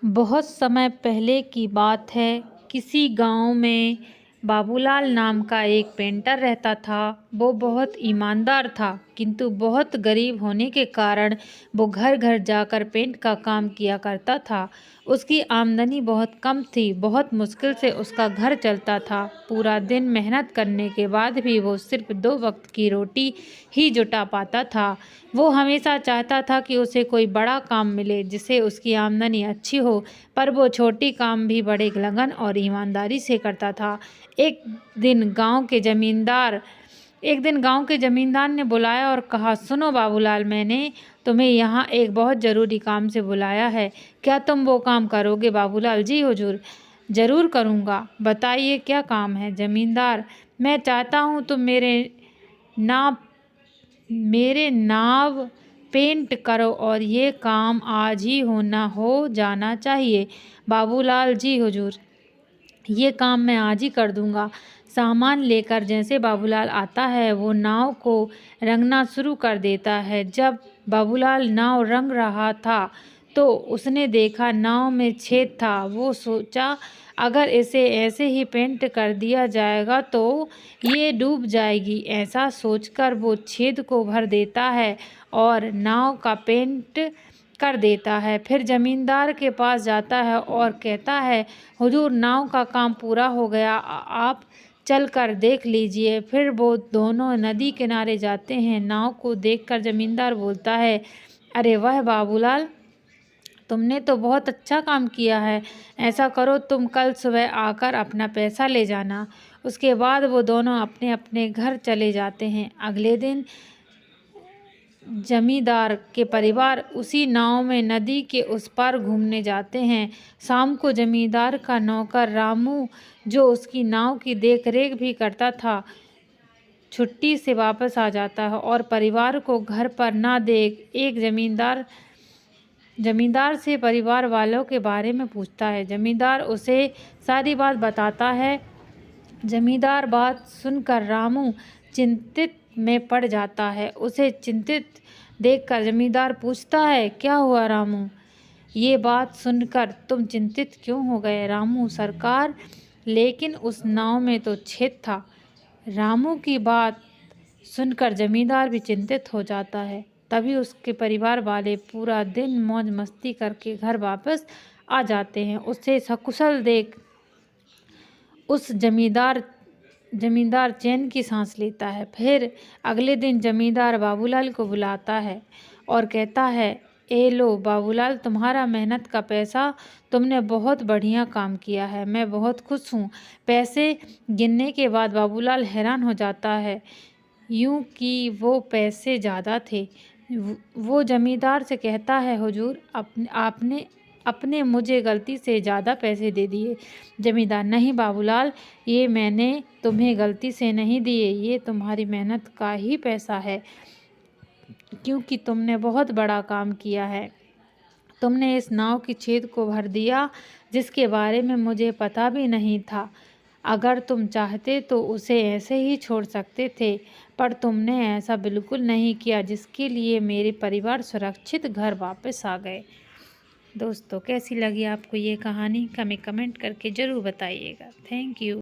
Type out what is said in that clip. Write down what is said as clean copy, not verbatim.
बहुत समय पहले की बात है। किसी गांव में बाबूलाल नाम का एक पेंटर रहता था। वो बहुत ईमानदार था, किंतु बहुत गरीब होने के कारण वो घर घर जाकर पेंट का काम किया करता था। उसकी आमदनी बहुत कम थी। बहुत मुश्किल से उसका घर चलता था। पूरा दिन मेहनत करने के बाद भी वो सिर्फ 2 वक्त की रोटी ही जुटा पाता था। वो हमेशा चाहता था कि उसे कोई बड़ा काम मिले जिससे उसकी आमदनी अच्छी हो, पर वो छोटी काम भी बड़े लगन और ईमानदारी से करता था। एक दिन गांव के जमींदार ने बुलाया और कहा, सुनो बाबूलाल, मैंने तुम्हें यहाँ एक बहुत ज़रूरी काम से बुलाया है। क्या तुम वो काम करोगे? बाबूलाल, जी हुजूर, ज़रूर करूँगा। बताइए क्या काम है? जमींदार, मैं चाहता हूँ तुम मेरे नाव पेंट करो और ये काम आज ही हो जाना चाहिए। बाबूलाल, जी हुजूर, ये काम मैं आज ही कर दूंगा। सामान लेकर जैसे बाबूलाल आता है, वो नाव को रंगना शुरू कर देता है। जब बाबूलाल नाव रंग रहा था तो उसने देखा नाव में छेद था। वो सोचा, अगर इसे ऐसे ही पेंट कर दिया जाएगा तो ये डूब जाएगी। ऐसा सोचकर वो छेद को भर देता है और नाव का पेंट कर देता है। फिर जमींदार के पास जाता है और कहता है, हुजूर, नाव का काम पूरा हो गया, आप चल कर देख लीजिए। फिर वो दोनों नदी किनारे जाते हैं। नाव को देखकर जमींदार बोलता है, अरे वाह बाबूलाल, तुमने तो बहुत अच्छा काम किया है। ऐसा करो, तुम कल सुबह आकर अपना पैसा ले जाना। उसके बाद वो दोनों अपने अपने घर चले जाते हैं। अगले दिन जमींदार के परिवार उसी नाव में नदी के उस पार घूमने जाते हैं। शाम को जमींदार का नौकर रामू, जो उसकी नाव की देखरेख भी करता था, छुट्टी से वापस आ जाता है और परिवार को घर पर ना देख एक जमींदार से परिवार वालों के बारे में पूछता है। जमींदार उसे सारी बात बताता है। जमींदार बात सुनकर रामू चिंतित में पड़ जाता है। उसे चिंतित देखकर जमींदार पूछता है, क्या हुआ रामू? ये बात सुनकर तुम चिंतित क्यों हो गए? रामू, सरकार, लेकिन उस नाव में तो छेद था। रामू की बात सुनकर जमींदार भी चिंतित हो जाता है। तभी उसके परिवार वाले पूरा दिन मौज मस्ती करके घर वापस आ जाते हैं। उसे सकुशल देख उस जमींदार चैन की सांस लेता है। फिर अगले दिन जमींदार बाबूलाल को बुलाता है और कहता है, ए लो बाबूलाल, तुम्हारा मेहनत का पैसा। तुमने बहुत बढ़िया काम किया है, मैं बहुत खुश हूँ। पैसे गिनने के बाद बाबूलाल हैरान हो जाता है, यूं कि वो पैसे ज़्यादा थे। वो जमींदार से कहता है, हुजूर, आपने अपने मुझे गलती से ज़्यादा पैसे दे दिए। जमींदार, नहीं बाबूलाल, ये मैंने तुम्हें गलती से नहीं दिए, ये तुम्हारी मेहनत का ही पैसा है, क्योंकि तुमने बहुत बड़ा काम किया है। तुमने इस नाव की छेद को भर दिया, जिसके बारे में मुझे पता भी नहीं था। अगर तुम चाहते तो उसे ऐसे ही छोड़ सकते थे, पर तुमने ऐसा बिल्कुल नहीं किया, जिसके लिए मेरे परिवार सुरक्षित घर वापस आ गए। दोस्तों, कैसी लगी आपको ये कहानी? हमें कमेंट करके ज़रूर बताइएगा। Thank you.